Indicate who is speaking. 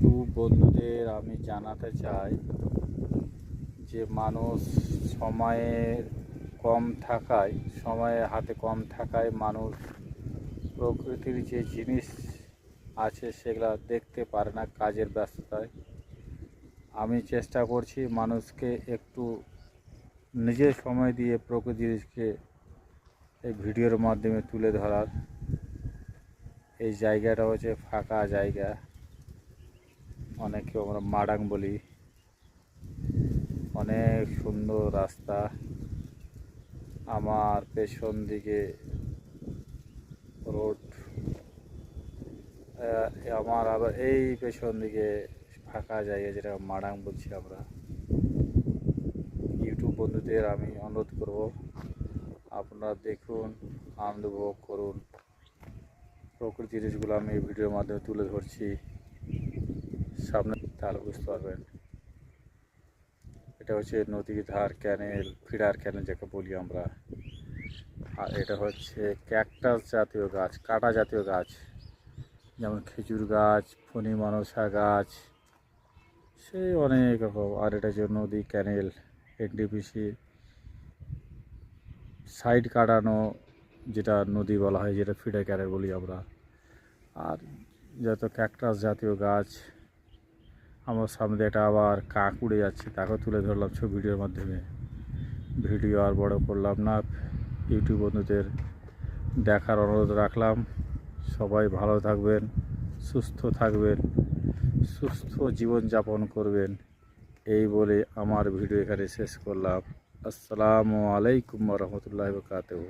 Speaker 1: YouTube বন্ধুদের আমি জানাতে চাই যে মানুষ সময়ের সময়ের হাতে কম থাকায় মানুষ প্রকৃতির যে জিনিস আছে সেগুলো দেখতে পারে না কাজের ব্যস্ততায়। আমি চেষ্টা করছি মানুষকে একটু নিজের সময় দিয়ে প্রকৃতিকে এই ভিডিওর মাধ্যমে তুলে ধরার। এই জায়গাটা হচ্ছে ফাঁকা জায়গা, অনেকে আমরা মাডাং বলি। অনেক সুন্দর রাস্তা, আমার পেছন দিকে রোড, আমার আবার এই পেছন দিকে ফাঁকা জায়গা, যেটা মাডাং বলছি আমরা। ইউটিউব বন্ধুদের আমি অনুরোধ করব, আপনারা দেখুন, আনন্দ উপভোগ করুন। প্রকৃতির জিনিসগুলো আমি এই ভিডিওর মাধ্যমে তুলে ধরছি, সামনে তাহলে বুঝতে পারবেন। এটা হচ্ছে নদীর ধার ক্যানেল, ফিডার ক্যানেল যাকে বলি আমরা। আর এটা হচ্ছে ক্যাকটাস জাতীয় গাছ, কাঁটা জাতীয় গাছ, যেমন খেজুর গাছ, ফণি মনসা গাছ, সেই অনেক রকম। আর এটা হচ্ছে নদী ক্যানেল, এনটিপিসি সাইড কাটানো, যেটা নদী বলা হয়, যেটা ফিডার ক্যানেল বলি আমরা। আর যত ক্যাকটাস জাতীয় গাছ, আমার সামনে এটা আবার কাক উড়ে যাচ্ছে, তাকেও তুলে ধরলাম ভিডিওর মাধ্যমে। ভিডিও আর বড় করলাম না, ইউটিউব বন্ধুদের দেখার অনুরোধ রাখলাম। সবাই ভালো থাকবেন, সুস্থ থাকবেন, সুস্থ জীবনযাপন করবেন, এই বলে আমার ভিডিও এখানে শেষ করলাম। আসসালামু আলাইকুম ওয়া রাহমাতুল্লাহি ওয়া বারাকাতুহু।